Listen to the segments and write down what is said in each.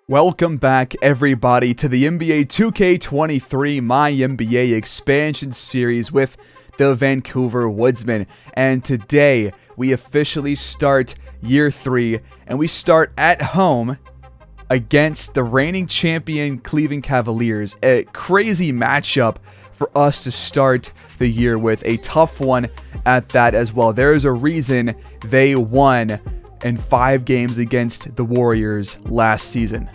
Welcome back, everybody, to the NBA 2K23 MyNBA Expansion series with the Vancouver Woodsmen. And today, we officially start Year 3, and we start at home against the reigning champion Cleveland Cavaliers. A crazy matchup for us to start the year with. A tough one at that as well. There is a reason they won in 5 games against the Warriors last season.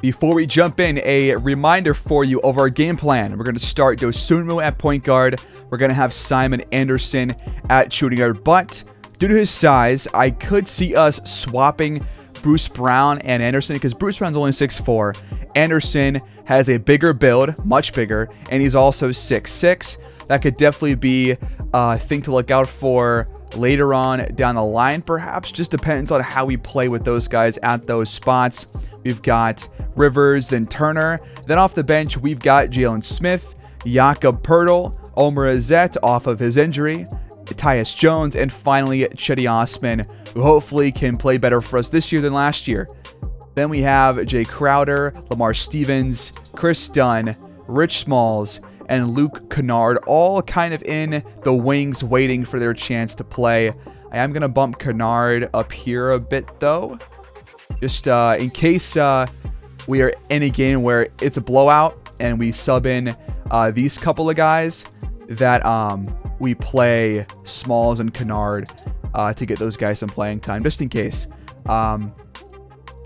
Before we jump in, a reminder for you of our game plan. We're going to start Dosunmu at point guard. We're going to have Simon Anderson at shooting guard. But due to his size, I could see us swapping Bruce Brown and Anderson because Bruce Brown's only 6'4". Anderson has a bigger build, much bigger, and he's also 6'6". That could definitely be a thing to look out for later on down the line, perhaps. Just depends on how we play with those guys at those spots. We've got Rivers, then Turner. Then off the bench, we've got Jalen Smith, Jakob Poeltl, Omer Azette off of his injury, Tyus Jones, and finally Cedi Osman, who hopefully can play better for us this year than last year. Then we have Jay Crowder, Lamar Stevens, Chris Dunn, Rich Smalls, and Luke Kennard, all kind of in the wings waiting for their chance to play. I am going to bump Kennard up here a bit, though, just in case we are in a game where it's a blowout and we sub in these couple of guys, that we play Smalls and Kennard to get those guys some playing time, just in case.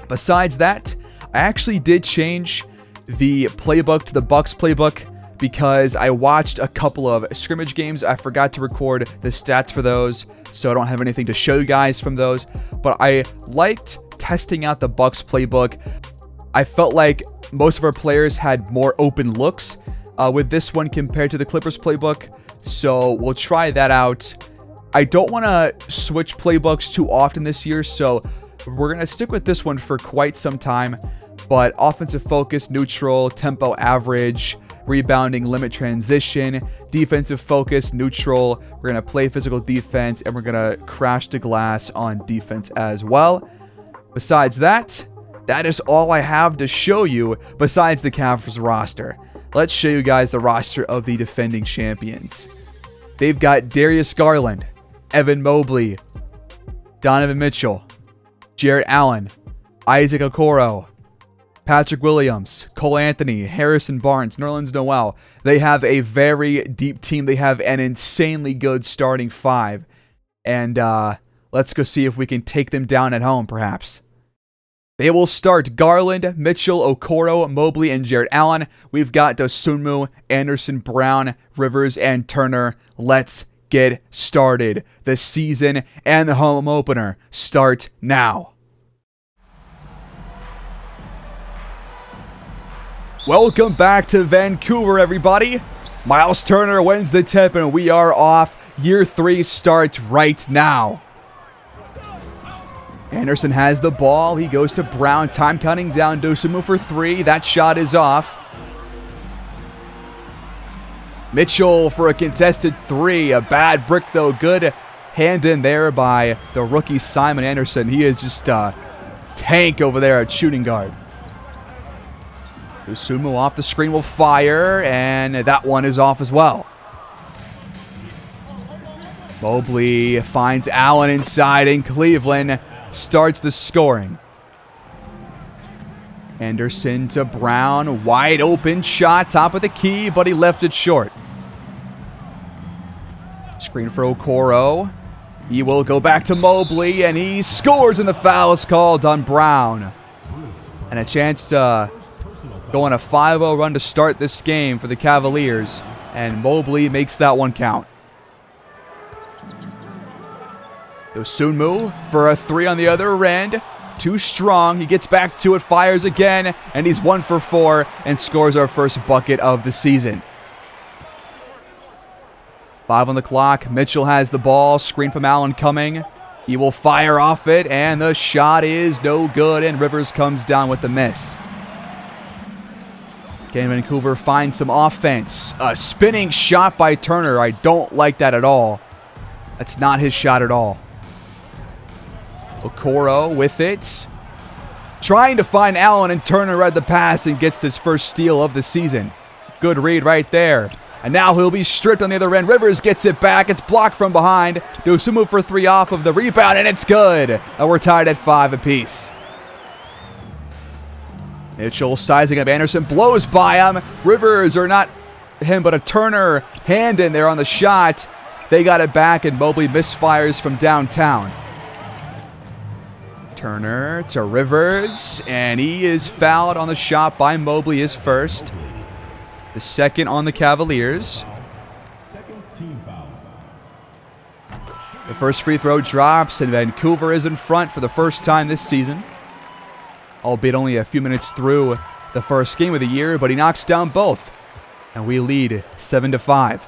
Besides that, I actually did change the playbook to the Bucks playbook because I watched a couple of scrimmage games. I forgot to record the stats for those, so I don't have anything to show you guys from those. But I liked testing out the Bucks playbook. I felt like most of our players had more open looks with this one compared to the Clippers playbook, so we'll try that out. I don't want to switch playbooks too often this year, so we're going to stick with this one for quite some time. But offensive focus, neutral, tempo average, rebounding, limit transition, defensive focus, neutral. We're going to play physical defense, and we're going to crash the glass on defense as well. Besides that, that is all I have to show you besides the Cavs roster. Let's show you guys the roster of the defending champions. They've got Darius Garland, Evan Mobley, Donovan Mitchell, Jarrett Allen, Isaac Okoro, Patrick Williams, Cole Anthony, Harrison Barnes, Nerlens Noel. They have a very deep team. They have an insanely good starting 5. And let's go see if we can take them down at home, perhaps. They will start Garland, Mitchell, Okoro, Mobley, and Jarrett Allen. We've got Dosunmu, Anderson, Brown, Rivers, and Turner. Let's get started. The season and the home opener start now. Welcome back to Vancouver, everybody. Miles Turner wins the tip, and we are off. Year 3 starts right now. Anderson has the ball. He goes to Brown. Time counting down. Dosunmu for 3. That shot is off. Mitchell for a contested 3. A bad brick, though. Good hand in there by the rookie Simon Anderson. He is just a tank over there at shooting guard. Dosunmu off the screen will fire, and that one is off as well. Mobley finds Allen inside, and Cleveland starts the scoring. Anderson to Brown, wide open shot, top of the key, but he left it short. Screen for Okoro. He will go back to Mobley, and he scores, and the foul is called on Brown. And a chance to go on a 5-0 run to start this game for the Cavaliers, and Mobley makes that one count. Dosunmu for a 3 on the other end. Too strong. He gets back to it, fires again, and he's 1 for 4 and scores our first bucket of the season. 5 on the clock. Mitchell has the ball. Screen from Allen coming. He will fire off it, and the shot is no good, and Rivers comes down with the miss. Can Vancouver find some offense? A spinning shot by Turner. I don't like that at all. That's not his shot at all. Okoro with it. trying to find Allen, and Turner read the pass and gets his first steal of the season. Good read right there. And now he'll be stripped on the other end. Rivers gets it back. It's blocked from behind. Dosunmu for 3 off of the rebound, and it's good. And we're tied at 5 apiece. Mitchell sizing up Anderson, blows by him. Rivers, or not him, but a Turner hand in there on the shot. They got it back, and Mobley misfires from downtown. Turner to Rivers, and he is fouled on the shot by Mobley, his first. The second on the Cavaliers. The first free throw drops, and Vancouver is in front for the first time this season. Albeit only a few minutes through the first game of the year, but he knocks down both. And we lead 7-5.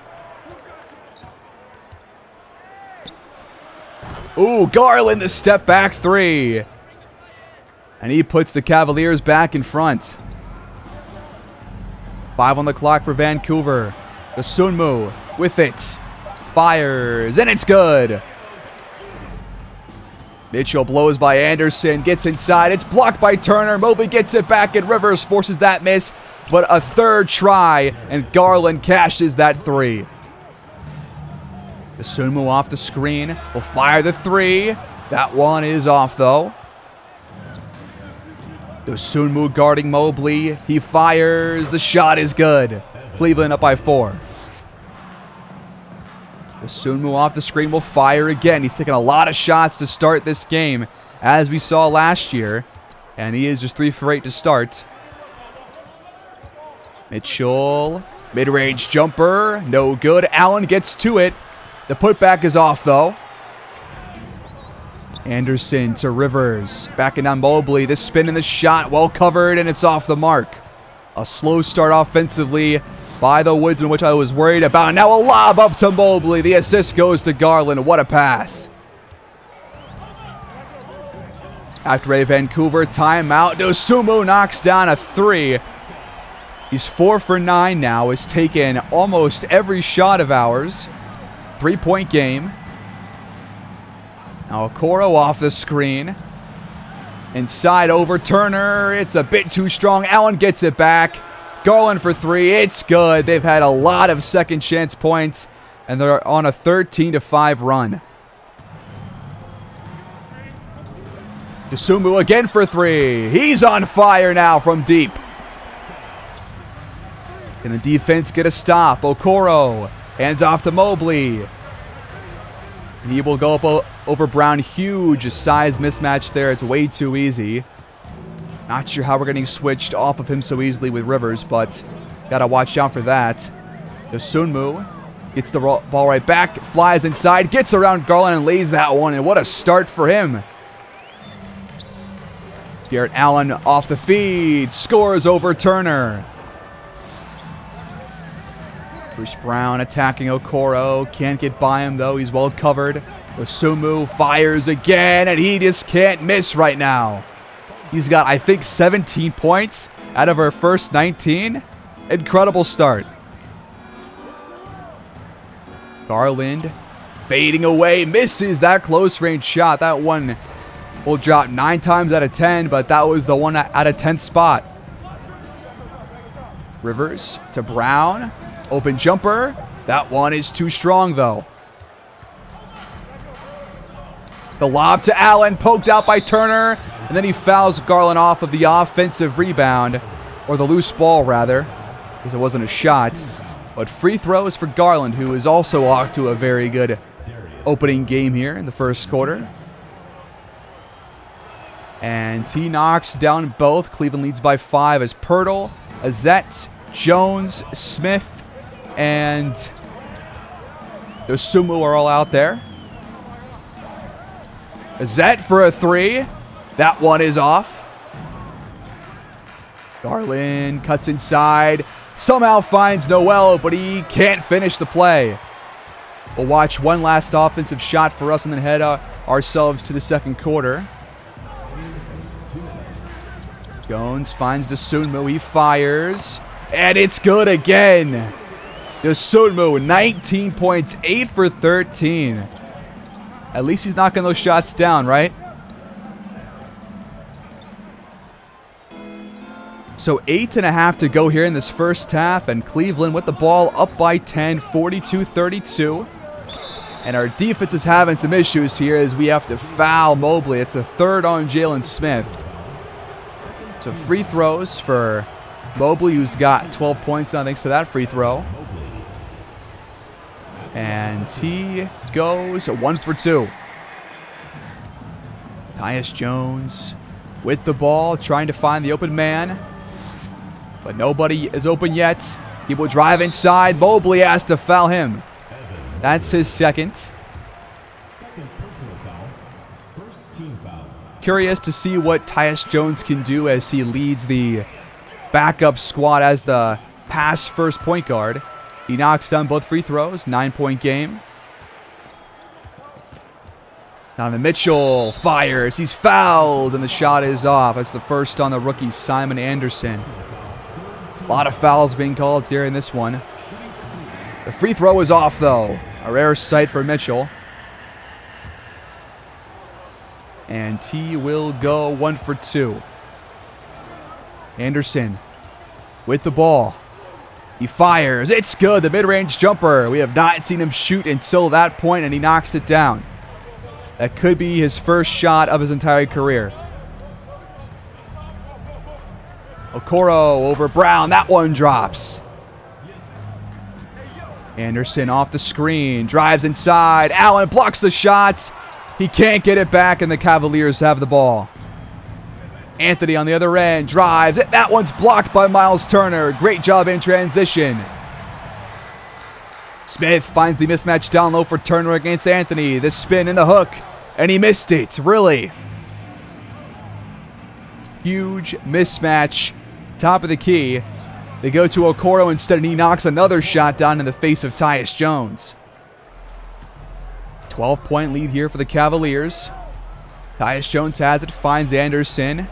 Ooh, Garland, the step back 3. And he puts the Cavaliers back in front. 5 on the clock for Vancouver. Dosunmu with it. Fires, and it's good. Mitchell blows by Anderson, gets inside. It's blocked by Turner. Mobley gets it back, and Rivers forces that miss. But a third try, and Garland cashes that 3. Dosunmu off the screen. Will fire the 3. That one is off, though. Dosunmu guarding Mobley. He fires. The shot is good. Cleveland up by 4. Dosunmu off the screen will fire again. He's taken a lot of shots to start this game, as we saw last year. And he is just 3 for 8 to start. Mitchell. Mid-range jumper. No good. Allen gets to it. The putback is off, though. Anderson to Rivers. Backing down Mobley. The spin and the shot well covered, and it's off the mark. A slow start offensively by the Woodsmen, which I was worried about. Now a lob up to Mobley. The assist goes to Garland. What a pass. After a Vancouver timeout, Dosunmu knocks down a 3. He's 4 for 9 now. Has taken almost every shot of ours. 3-point game. Now Okoro off the screen. Inside over Turner. It's a bit too strong. Allen gets it back. Garland for 3. It's good. They've had a lot of second chance points, and they're on a 13-5 run. Dosunmu again for 3. He's on fire now from deep. Can the defense get a stop? Okoro hands off to Mobley. And he will go up over Brown. Huge size mismatch there. It's way too easy. Not sure how we're getting switched off of him so easily with Rivers, but gotta watch out for that. Dosunmu gets the ball right back, flies inside, gets around Garland and lays that one, and what a start for him. Garrett Allen off the feed, scores over Turner. Bruce Brown attacking Okoro. Can't get by him, though. He's well covered. Dosunmu fires again, and he just can't miss right now. He's got, I think, 17 points out of our first 19. Incredible start. Garland fading away. Misses that close-range shot. That one will drop 9 times out of 10, but that was the one out of 10 spot. Rivers to Brown. Open jumper. That one is too strong, though. The lob to Allen, poked out by Turner, and then he fouls Garland off of the offensive rebound, or the loose ball, rather, because it wasn't a shot. But free throws for Garland, who is also off to a very good opening game here in the first quarter. And he knocks down both. Cleveland leads by 5 as Pirtle, Azette, Jones, Smith, and Dosunmu are all out there. Azette for a 3. That one is off. Garland cuts inside. Somehow finds Noel, but he can't finish the play. We'll watch one last offensive shot for us and then head ourselves to the second quarter. Jones finds Dosunmu. He fires. And it's good again. Dosunmu, 19 points, 8 for 13. At least he's knocking those shots down, right? So 8.5 to go here in this first half, and Cleveland with the ball up by 10, 42-32. And our defense is having some issues here as we have to foul Mobley. It's a third on Jalen Smith. So free throws for Mobley, who's got 12 points on thanks to that free throw. And he goes 1 for 2. Tyus Jones with the ball, trying to find the open man. But nobody is open yet. He will drive inside. Mobley has to foul him. That's his second. Curious to see what Tyus Jones can do as he leads the backup squad as the pass first point guard. He knocks down both free throws. 9-point game. Donovan Mitchell fires. He's fouled, and the shot is off. That's the first on the rookie, Simon Anderson. A lot of fouls being called here in this one. The free throw is off, though. A rare sight for Mitchell. And he will go 1 for 2. Anderson with the ball. He fires. It's good. The mid-range jumper. We have not seen him shoot until that point, and he knocks it down. That could be his first shot of his entire career. Okoro over Brown. That one drops. Anderson off the screen. Drives inside. Allen blocks the shot. He can't get it back, and the Cavaliers have the ball. Anthony on the other end. Drives. That one's blocked by Miles Turner. Great job in transition. Smith finds the mismatch down low for Turner against Anthony. The spin and the hook. And he missed it. Really. Huge mismatch. Top of the key. They go to Okoro instead, and he knocks another shot down in the face of Tyus Jones. 12-point lead here for the Cavaliers. Tyus Jones has it. Finds Anderson.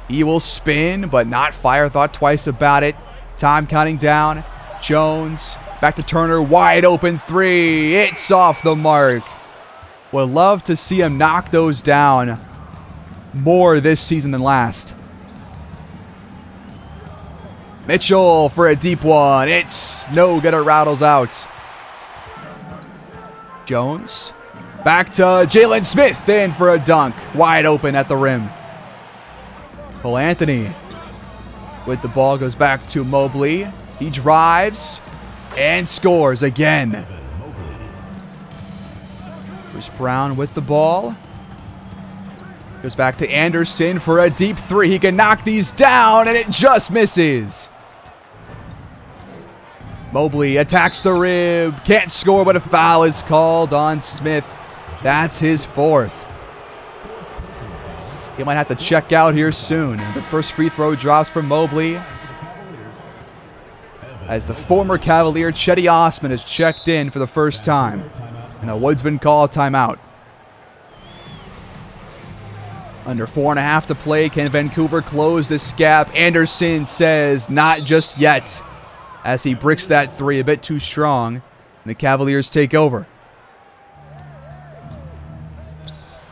He will spin, but not fire. Thought twice about it. Time counting down. Jones. Back to Turner. Wide open three. It's off the mark. Would love to see him knock those down more this season than last. Mitchell for a deep one. It's no good. It rattles out. Jones. Back to Jalen Smith. In for a dunk. Wide open at the rim. Cole Anthony with the ball goes back to Mobley. He drives and scores again. Bruce Brown with the ball. Goes back to Anderson for a deep three. He can knock these down, and it just misses. Mobley attacks the rib. Can't score, but a foul is called on Smith. That's his fourth. He might have to check out here soon. The first free throw drops from Mobley. As the former Cavalier, Chetty Osman, has checked in for the first time. And the Woodsmen call a timeout. Under 4.5 to play. Can Vancouver close this gap? Anderson says not just yet, as he bricks that three a bit too strong. And the Cavaliers take over.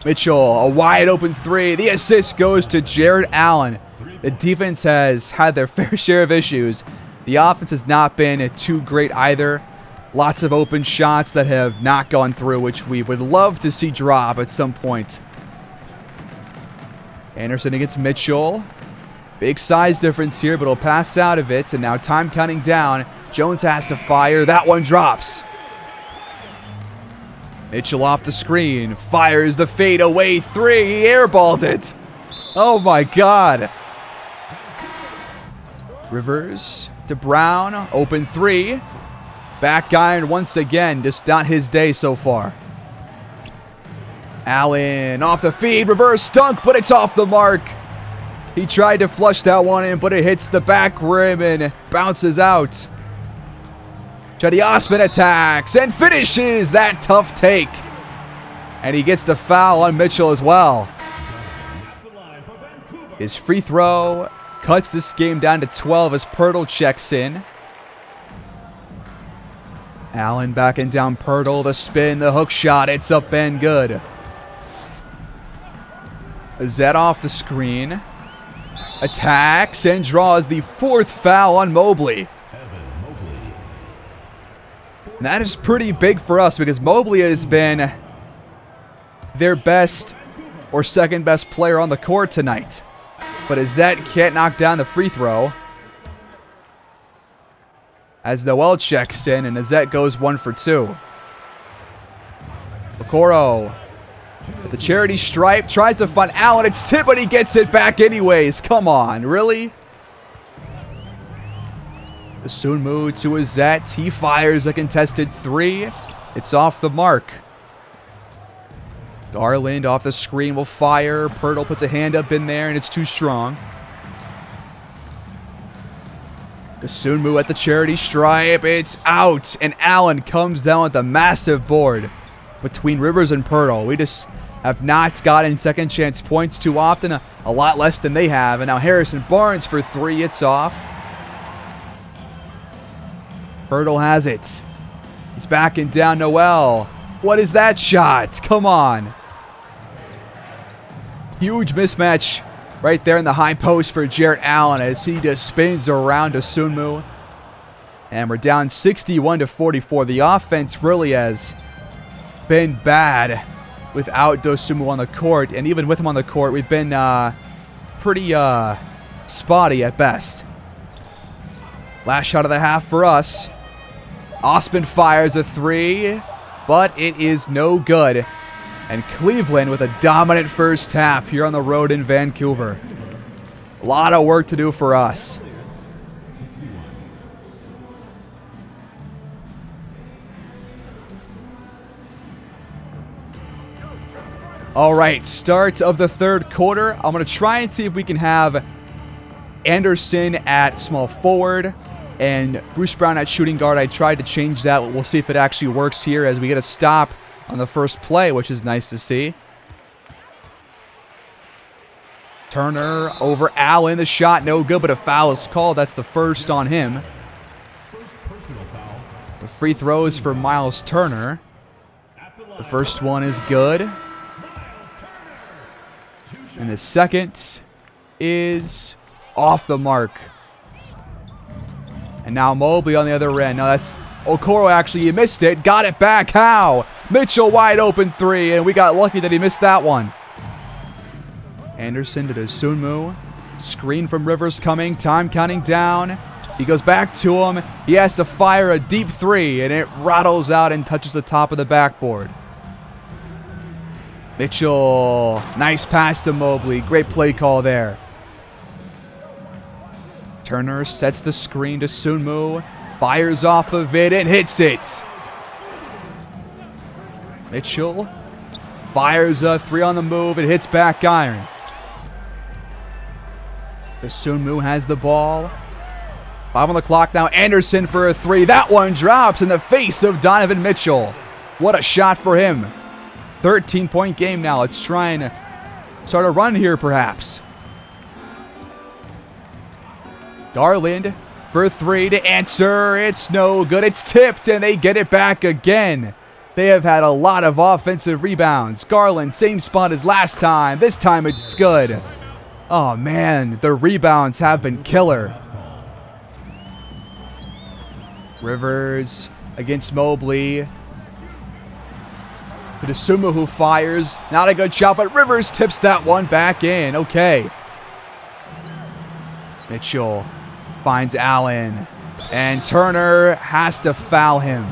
Mitchell, a wide open three. The assist goes to Jared Allen. The defense has had their fair share of issues. The offense has not been too great either. Lots of open shots that have not gone through, which we would love to see drop at some point. Anderson against Mitchell. Big size difference here, but he'll pass out of it. And now time counting down. Jones has to fire. That one drops. Mitchell off the screen. Fires the fadeaway three. He airballed it. Oh my God. Rivers to Brown. Open three. Back iron once again. Just not his day so far. Allen off the feed. Reverse dunk, but it's off the mark. He tried to flush that one in, but it hits the back rim and bounces out. Chetty Osman attacks and finishes that tough take. And he gets the foul on Mitchell as well. His free throw cuts this game down to 12 as Pirtle checks in. Allen backing down Pirtle. The spin, the hook shot. It's up and good. Zed off the screen. attacks and draws the 4th foul on Mobley. And that is pretty big for us because Mobley has been their best or second best player on the court tonight. But Azette can't knock down the free throw. As Noel checks in and Azette goes 1 for 2. Okoro at the charity stripe, tries to find Allen. It's tipped, but he gets it back anyways. Come on, really? Sunmu to Azette. He fires a contested 3. It's off the mark. Garland off the screen will fire. Pirtle puts a hand up in there, and it's too strong. Sunmu at the charity stripe. It's out, and Allen comes down with a massive board between Rivers and Pirtle. We just have not gotten second chance points too often, a lot less than they have. And now Harrison Barnes for 3. It's off. Pirtle has it. He's backing down Noel. What is that shot? Come on. Huge mismatch right there in the high post for Jarrett Allen as he just spins around to Sunmu. And we're down 61-44. The offense really has been bad without Dosunmu on the court. And even with him on the court, we've been pretty spotty at best. Last shot of the half for us. Osman fires a 3, but it is no good. And Cleveland with a dominant first half here on the road in Vancouver. A lot of work to do for us. All right, start of the third quarter. I'm going to try and see if we can have Anderson at small forward and Bruce Brown at shooting guard. I tried to change that. We'll see if it actually works here as we get a stop on the first play, which is nice to see. Turner over Allen. The shot no good, but a foul is called. That's the first on him. The free throws for Miles Turner. The first one is good. And the second is off the mark. And now Mobley on the other end. Now that's Okoro actually. He missed it. Got it back. How? Mitchell wide open 3. And we got lucky that he missed that one. Anderson to Dosunmu. Screen from Rivers coming. Time counting down. He goes back to him. He has to fire a deep 3. And it rattles out and touches the top of the backboard. Mitchell. Nice pass to Mobley. Great play call there. Turner sets the screen to Sunmu. Fires off of it and hits it. Mitchell fires a 3 on the move. It hits back iron. Sunmu has the ball. 5 on the clock now. Anderson for a 3. That one drops in the face of Donovan Mitchell. What a shot for him. 13-point game now. Let's try and start a run here perhaps. Garland for 3 to answer. It's no good. It's tipped, and they get it back again. They have had a lot of offensive rebounds. Garland, same spot as last time. This time it's good. Oh, man. The rebounds have been killer. Rivers against Mobley. Dosunmu who fires. Not a good shot, but Rivers tips that one back in. Okay. Mitchell finds Allen, and Turner has to foul him.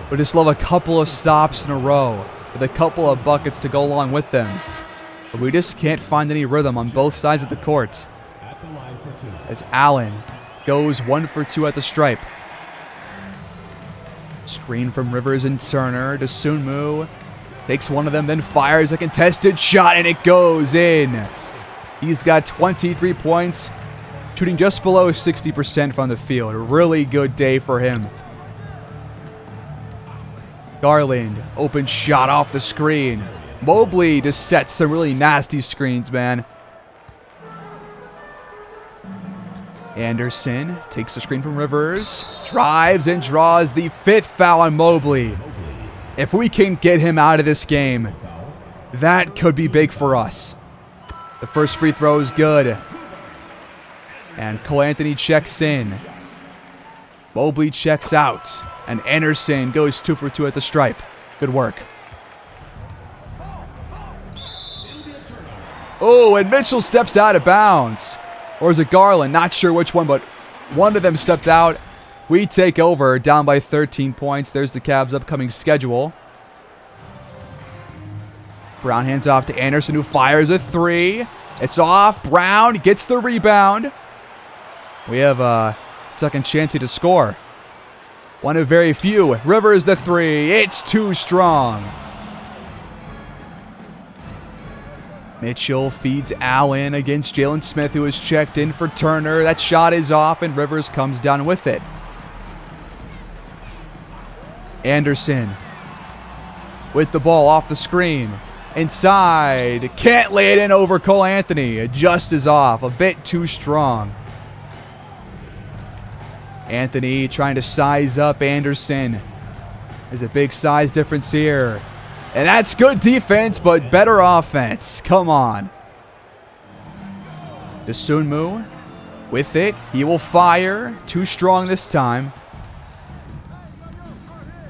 We just love a couple of stops in a row with a couple of buckets to go along with them. But we just can't find any rhythm on both sides of the court. As Allen goes 1 for 2 at the stripe. Screen from Rivers and Turner. Dosunmu takes one of them, then fires a contested shot, and it goes in. He's got 23 points. Shooting just below 60% from the field. A really good day for him. Garland, open shot off the screen. Mobley just sets some really nasty screens, man. Anderson takes the screen from Rivers. Drives and draws the 5th foul on Mobley. If we can get him out of this game, that could be big for us. The first free throw is good. And Cole Anthony checks in. Mobley checks out. And Anderson goes 2 for 2 at the stripe. Good work. Oh, and Mitchell steps out of bounds. Or is it Garland? Not sure which one, but one of them stepped out. We take over, down by 13 points. There's the Cavs' upcoming schedule. Brown hands off to Anderson, who fires a 3. It's off. Brown gets the rebound. We have a second chance here to score. One of very few. Rivers the 3. It's too strong. Mitchell feeds Allen against Jalen Smith, who is checked in for Turner. That shot is off, and Rivers comes down with it. Anderson with the ball off the screen. Inside. Can't lay it in over Cole Anthony. Just is off. A bit too strong. Anthony trying to size up Anderson. There's a big size difference here. And that's good defense, but better offense. Come on. Dosunmu with it. He will fire. Too strong this time.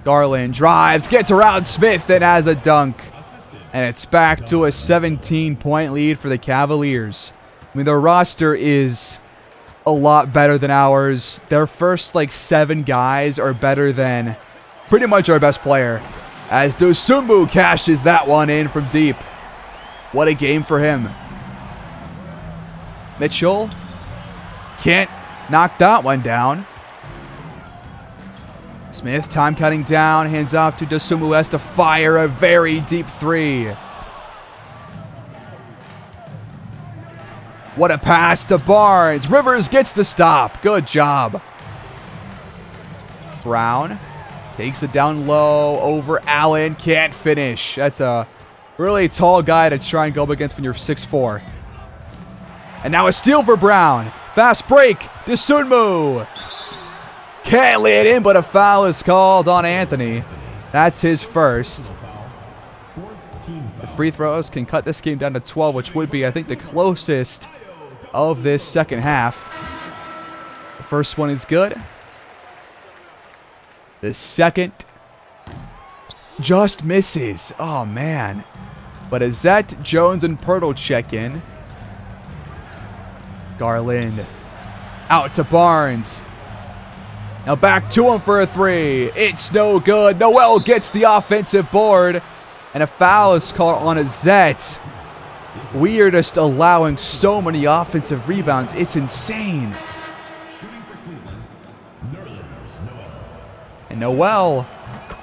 Garland drives, gets around Smith, and has a dunk. And it's back to a 17-point lead for the Cavaliers. I mean, their roster is a lot better than ours. Their first, 7 guys are better than pretty much our best player. As Dosunmu cashes that one in from deep. What a game for him. Mitchell can't knock that one down. Smith, time cutting down, hands off to Dosunmu, has to fire a very deep 3. What a pass to Barnes. Rivers gets the stop. Good job. Brown takes it down low over Allen. Can't finish. That's a really tall guy to try and go up against when you're 6'4". And now a steal for Brown. Fast break. Dosunmu. Can't lay it in, but a foul is called on Anthony. That's his first. The free throws can cut this game down to 12, which would be, I think, the closest of this second half. The first one is good. The second just misses. Oh, man. But Azette, Jones, and Pirtle check in. Garland out to Barnes. Now back to him for a 3. It's no good. Noel gets the offensive board. And a foul is called on Azette. We are just allowing so many offensive rebounds. It's insane. And Noel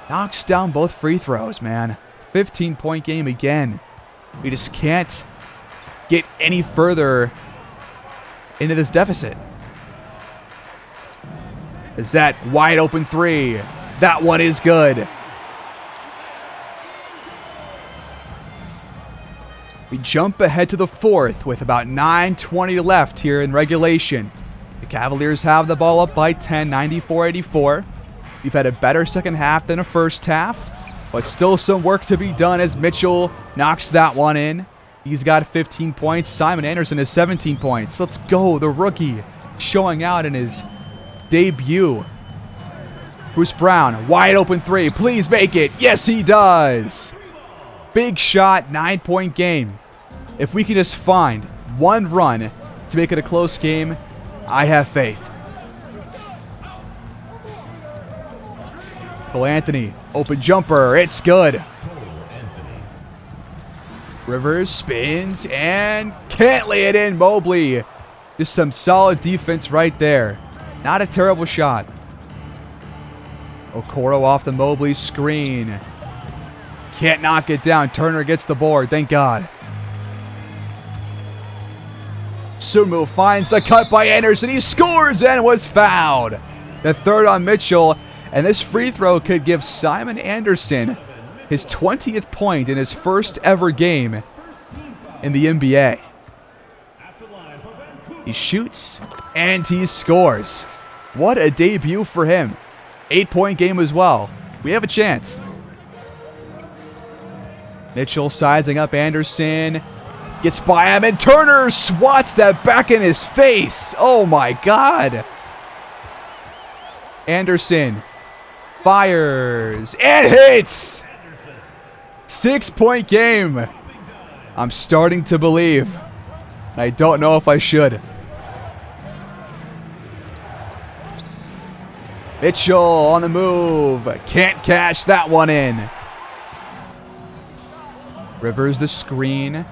knocks down both free throws, man. 15-point game again. We just can't get any further into this deficit. Is that wide open 3? That one is good. We jump ahead to the 4th with about 9:20 left here in regulation. The Cavaliers have the ball up by 10, 94-84. We've had a better second half than a first half, but still some work to be done as Mitchell knocks that one in. He's got 15 points. Simon Anderson has 17 points. Let's go, the rookie showing out in his debut. Bruce Brown, wide open 3. Please make it. Yes, he does. Big shot, 9-point game. If we can just find one run to make it a close game, I have faith. Cole Anthony, open jumper. It's good. Rivers spins and can't lay it in. Mobley. Just some solid defense right there. Not a terrible shot. Okoro off the Mobley screen. Can't knock it down. Turner gets the board. Thank God. Sumu finds the cut by Anderson. He scores and was fouled. The third on Mitchell. And this free throw could give Simon Anderson his 20th point in his first ever game in the NBA. He shoots and he scores. What a debut for him. 8-point game as well. We have a chance. Mitchell sizing up Anderson. Gets by him, and Turner swats that back in his face. Oh my God. Anderson fires and hits. 6-point game. I'm starting to believe. I don't know if I should. Mitchell on the move. Can't cash that one in. Rivers the screen.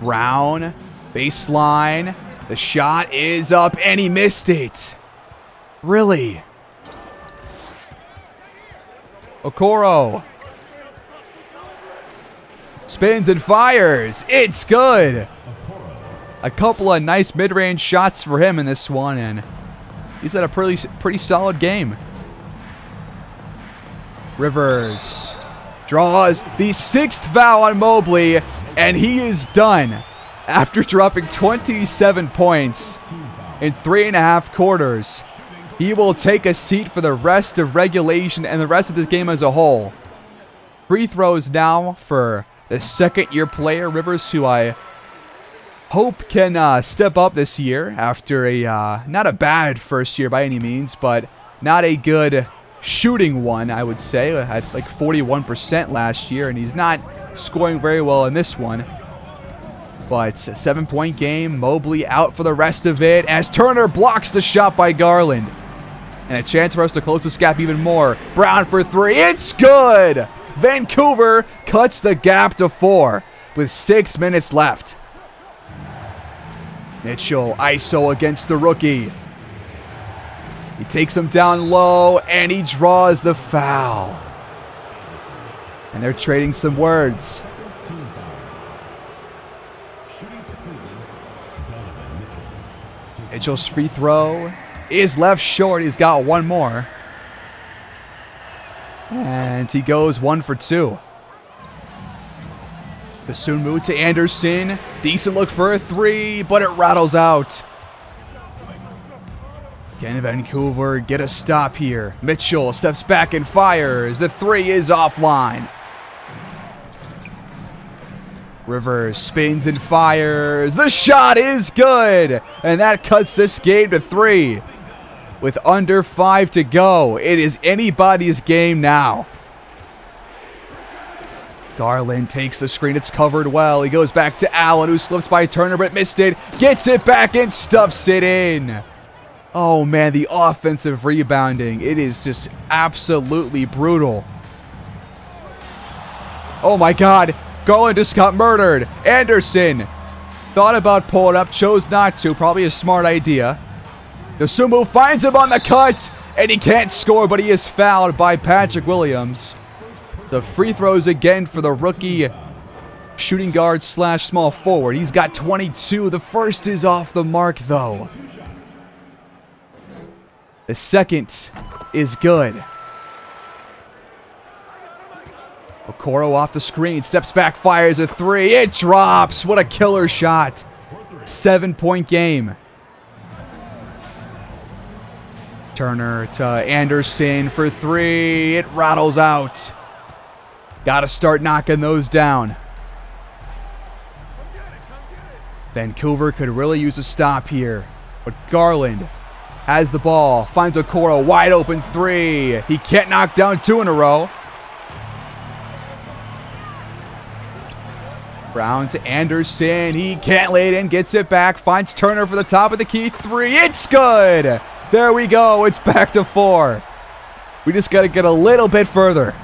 Brown. Baseline. The shot is up and he missed it. Really? Okoro. Spins and fires. It's good. A couple of nice mid-range shots for him in this one, and he's had a pretty solid game. Rivers draws the 6th foul on Mobley, and he is done after dropping 27 points in 3.5 quarters. He will take a seat for the rest of regulation and the rest of this game as a whole. Free throws now for the second-year player, Rivers, who I hope can step up this year after a not a bad first year by any means, but not a good shooting one, I would say. Had like 41% last year, and he's not scoring very well in this one. But a 7-point game. Mobley out for the rest of it as Turner blocks the shot by Garland. And a chance for us to close this gap even more. Brown for 3. It's good! Vancouver cuts the gap to 4 with 6 minutes left. Mitchell ISO against the rookie. He takes him down low and he draws the foul. And they're trading some words. Mitchell's free throw is left short. He's got one more. And he goes 1 for 2. The soon move to Anderson. Decent look for a 3, but it rattles out. Can Vancouver get a stop here? Mitchell steps back and fires. The 3 is offline. Rivers spins and fires. The shot is good. And that cuts this game to 3. With under 5 to go, it is anybody's game now. Garland takes the screen. It's covered well. He goes back to Allen, who slips by Turner but missed it. Gets it back and stuffs it in. Oh, man, the offensive rebounding. It is just absolutely brutal. Oh, my God. Garland just got murdered. Anderson thought about pulling up, chose not to. Probably a smart idea. Dosunmu finds him on the cut, and he can't score, but he is fouled by Patrick Williams. The free throws again for the rookie shooting guard / small forward. He's got 22. The first is off the mark, though. The second is good. Okoro off the screen, steps back, fires a 3. It drops. What a killer shot. 7-point game. Turner to Anderson for 3. It rattles out. Got to start knocking those down. Vancouver could really use a stop here. But Garland has the ball. Finds Okoro. Wide open 3. He can't knock down 2 in a row. Brown to Anderson. He can't lay it in. Gets it back. Finds Turner for the top of the key. 3. It's good. There we go. It's back to 4. We just got to get a little bit further.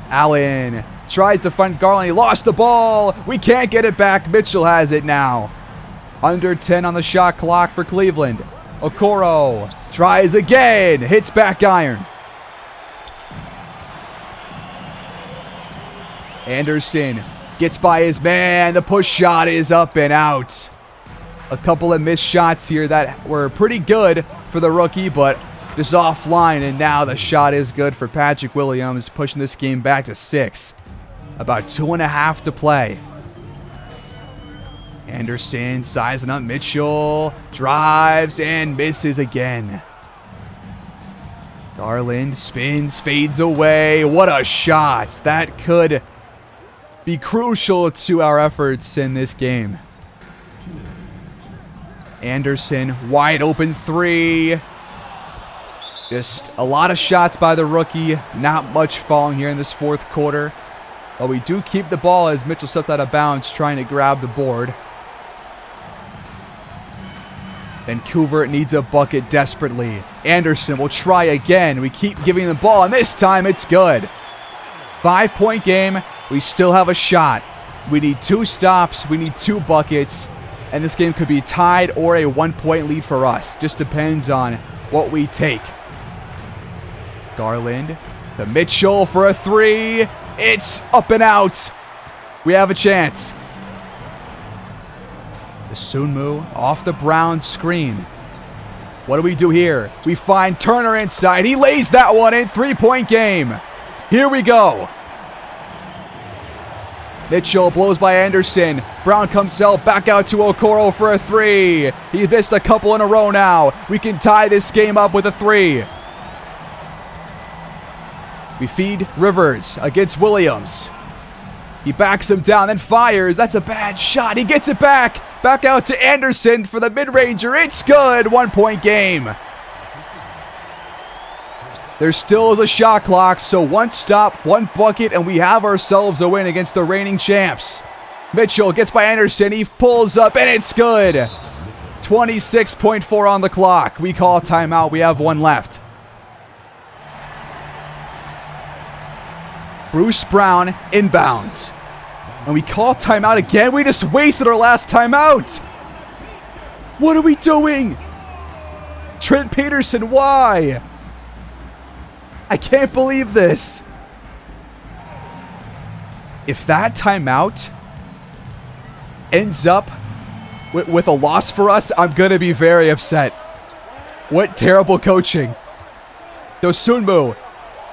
Allen tries to find Garland. He lost the ball. We can't get it back. Mitchell has it now. Under 10 on the shot clock for Cleveland. Okoro tries again. Hits back iron. Anderson gets by his man. The push shot is up and out. A couple of missed shots here that were pretty good for the rookie, but just offline, and now the shot is good for Patrick Williams, pushing this game back to 6. About 2.5 to play. Anderson sizing up Mitchell, drives and misses again. Garland spins, fades away. What a shot. That could be crucial to our efforts in this game. Anderson, wide open three. Just a lot of shots by the rookie. Not much falling here in this fourth quarter. But we do keep the ball as Mitchell steps out of bounds trying to grab the board. Vancouver needs a bucket desperately. Anderson will try again. We keep giving the ball, and this time it's good. 5-point game. We still have a shot. We need 2 stops. We need 2 buckets. And this game could be tied or a 1-point lead for us. Just depends on what we take. Garland to Mitchell for a 3. It's up and out. We have a chance. The Sunmu off the Brown screen. What do we do here? We find Turner inside. He lays that one in. 3-point game. Here we go. Mitchell blows by Anderson. Brown comes out back out to Okoro for a 3. He missed a couple in a row now. We can tie this game up with a 3. We feed Rivers against Williams. He backs him down, then fires. That's a bad shot. He gets it back. Back out to Anderson for the mid-ranger. It's good. 1-point game. There still is a shot clock, so 1 stop, 1 bucket, and we have ourselves a win against the reigning champs. Mitchell gets by Anderson. He pulls up, and it's good. 26.4 on the clock. We call a timeout. We have 1 left. Bruce Brown inbounds. And we call timeout again. We just wasted our last timeout. What are we doing? Trent Peterson, why? I can't believe this. If that timeout ends up with a loss for us, I'm going to be very upset. What terrible coaching. Dosunmu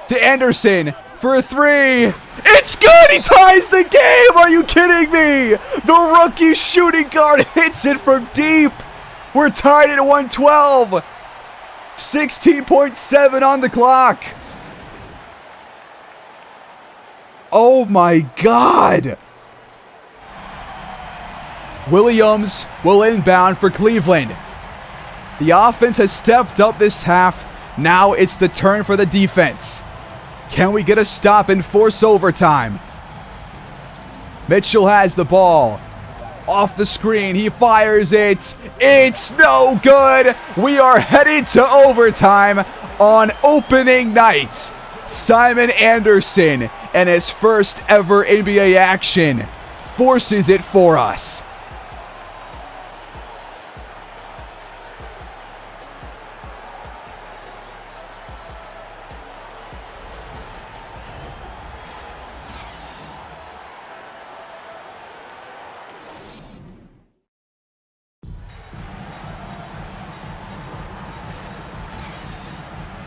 to Anderson for a 3. It's good! He ties the game! Are you kidding me? The rookie shooting guard hits it from deep. We're tied at 112. 16.7 on the clock. Oh my God. Williams will inbound for Cleveland. The offense has stepped up this half. Now it's the turn for the defense. Can we get a stop and force overtime? Mitchell has the ball. Off the screen, he fires it. It's no good. We are headed to overtime on opening night. Simon Anderson, and his first ever NBA action, forces it for us.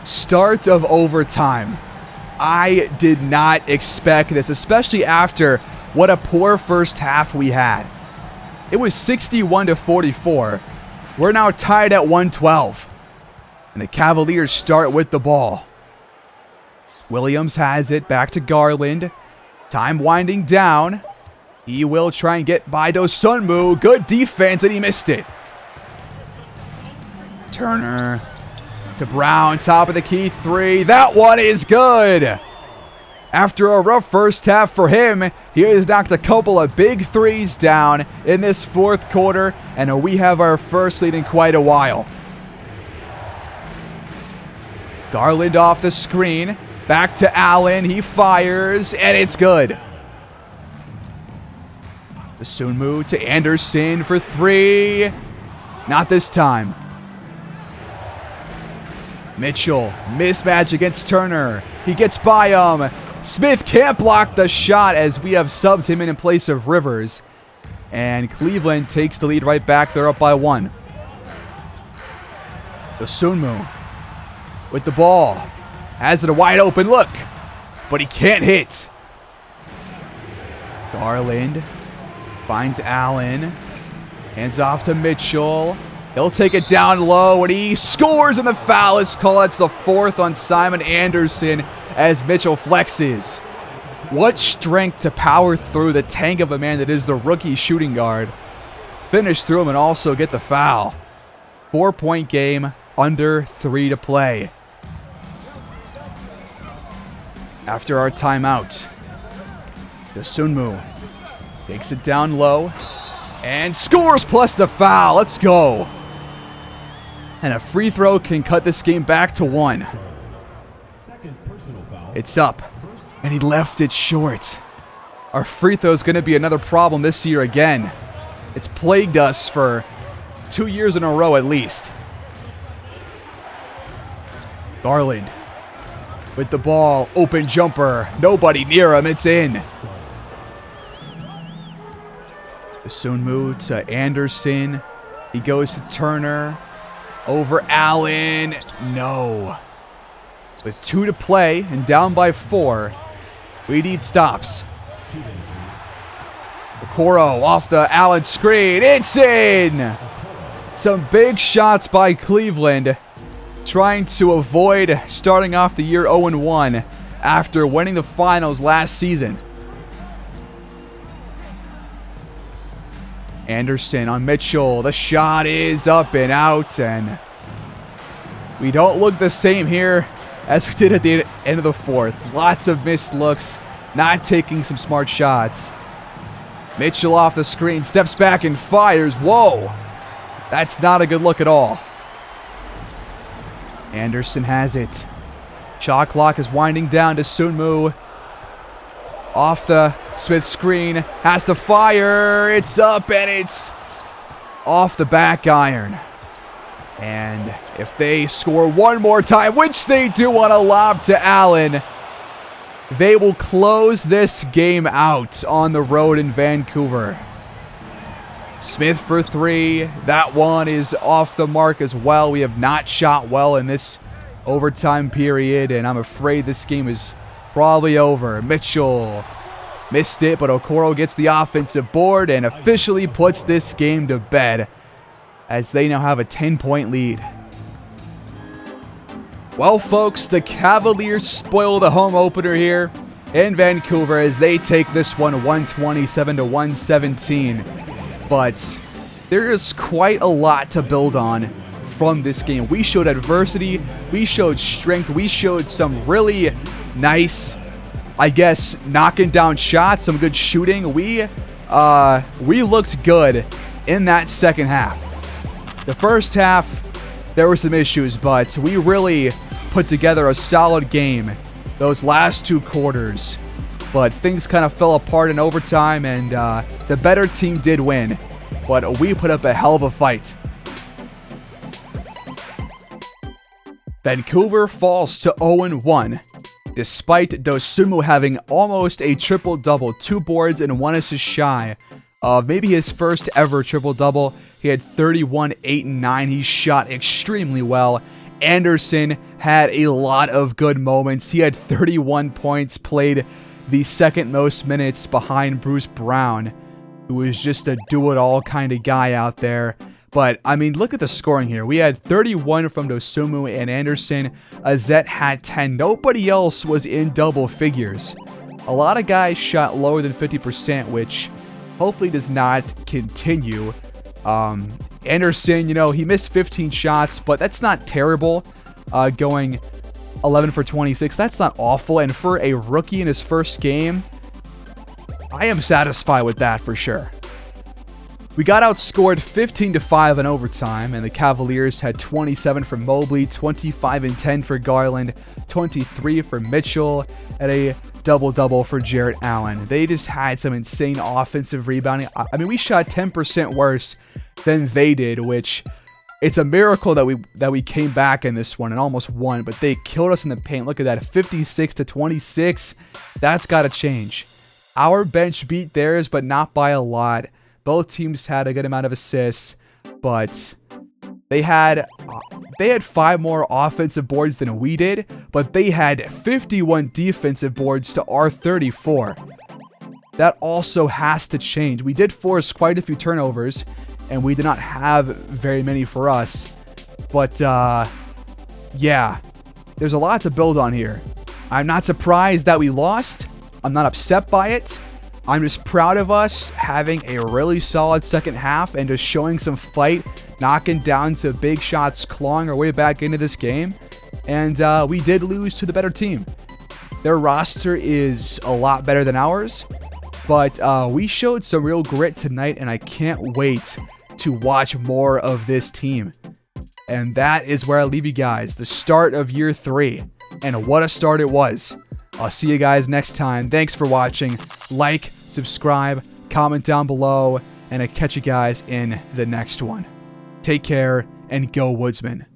Start of overtime. I did not expect this, especially after what a poor first half we had. It was 61-44. We're now tied at 112. And the Cavaliers start with the ball. Williams has it back to Garland. Time winding down. He will try and get by Dosunmu. Good defense, and he missed it. Turner to Brown, top of the key 3. That one is good. After a rough first half for him, he has knocked a couple of big threes down in this fourth quarter, and we have our first lead in quite a while. Garland off the screen. Back to Allen. He fires, and it's good. The Sunmu to Anderson for 3. Not this time. Mitchell, mismatch against Turner. He gets by him. Smith can't block the shot as we have subbed him in place of Rivers. And Cleveland takes the lead right back. They're up by 1. Dosunmu with the ball. Has it a wide open look, but he can't hit. Garland finds Allen. Hands off to Mitchell. He'll take it down low, and he scores, and the foul is called. That's the 4th on Simon Anderson as Mitchell flexes. What strength to power through the tank of a man that is the rookie shooting guard. Finish through him and also get the foul. 4-point game, under 3 to play. After our timeout, Dosunmu takes it down low and scores plus the foul. Let's go. And a free throw can cut this game back to 1. It's up, and he left it short. Our free throw is going to be another problem this year again. It's plagued us for 2 years in a row at least. Garland with the ball, open jumper, nobody near him, it's in. Dosunmu to Anderson, he goes to Turner, over Allen, no. With 2 to play and down by 4, we need stops. Okoro off the Allen screen, it's in! Some big shots by Cleveland, trying to avoid starting off the year 0-1 after winning the finals last season. Anderson on Mitchell. The shot is up and out, and we don't look the same here as we did at the end of the fourth. Lots of missed looks, not taking some smart shots. Mitchell off the screen, steps back and fires. Whoa! That's not a good look at all. Anderson has it. Shot clock is winding down to Dosunmu. Off the Smith screen. Has to fire. It's up and it's off the back iron. And if they score one more time, which they do on a lob to Allen, they will close this game out on the road in Vancouver. Smith for 3. That one is off the mark as well. We have not shot well in this overtime period, and I'm afraid this game is probably over. Mitchell missed it, but Okoro gets the offensive board and officially puts this game to bed as they now have a 10-point lead. Well, folks, the Cavaliers spoil the home opener here in Vancouver as they take this one 127-117. But there is quite a lot to build on from this game. We showed adversity, we showed strength, we showed some really nice, I guess, knocking down shots, some good shooting. We looked good in that second half. The first half, there were some issues, but we really put together a solid game those last 2 quarters. But things kind of fell apart in overtime, and the better team did win. But we put up a hell of a fight. Vancouver falls to 0-1, despite Dosunmu having almost a triple-double, 2 boards and 1 assist shy of maybe his first ever triple-double. He had 31, 8, and 9. He shot extremely well. Anderson had a lot of good moments. He had 31 points, played the second most minutes behind Bruce Brown, who was just a do-it-all kind of guy out there. But, I mean, look at the scoring here. We had 31 from Dosunmu and Anderson. Azette had 10. Nobody else was in double figures. A lot of guys shot lower than 50%, which hopefully does not continue. Anderson, you know, he missed 15 shots, but that's not terrible. Going 11 for 26, that's not awful. And for a rookie in his first game, I am satisfied with that for sure. We got outscored 15-5 in overtime, and the Cavaliers had 27 for Mobley, 25 and 10 for Garland, 23 for Mitchell, and a double-double for Jarrett Allen. They just had some insane offensive rebounding. I mean, we shot 10% worse than they did, which it's a miracle that we came back in this one and almost won, but they killed us in the paint. Look at that, 56-26. That's got to change. Our bench beat theirs, but not by a lot. Both teams had a good amount of assists, but they had 5 more offensive boards than we did, but they had 51 defensive boards to our 34. That also has to change. We did force quite a few turnovers, and we did not have very many for us. But, yeah, there's a lot to build on here. I'm not surprised that we lost, I'm not upset by it. I'm just proud of us having a really solid second half and just showing some fight, knocking down some big shots, clawing our way back into this game. And we did lose to the better team. Their roster is a lot better than ours, but we showed some real grit tonight, and I can't wait to watch more of this team. And that is where I leave you guys, the start of year 3. And what a start it was. I'll see you guys next time. Thanks for watching. Like, subscribe, comment down below, and I'll catch you guys in the next one. Take care, and go Woodsmen.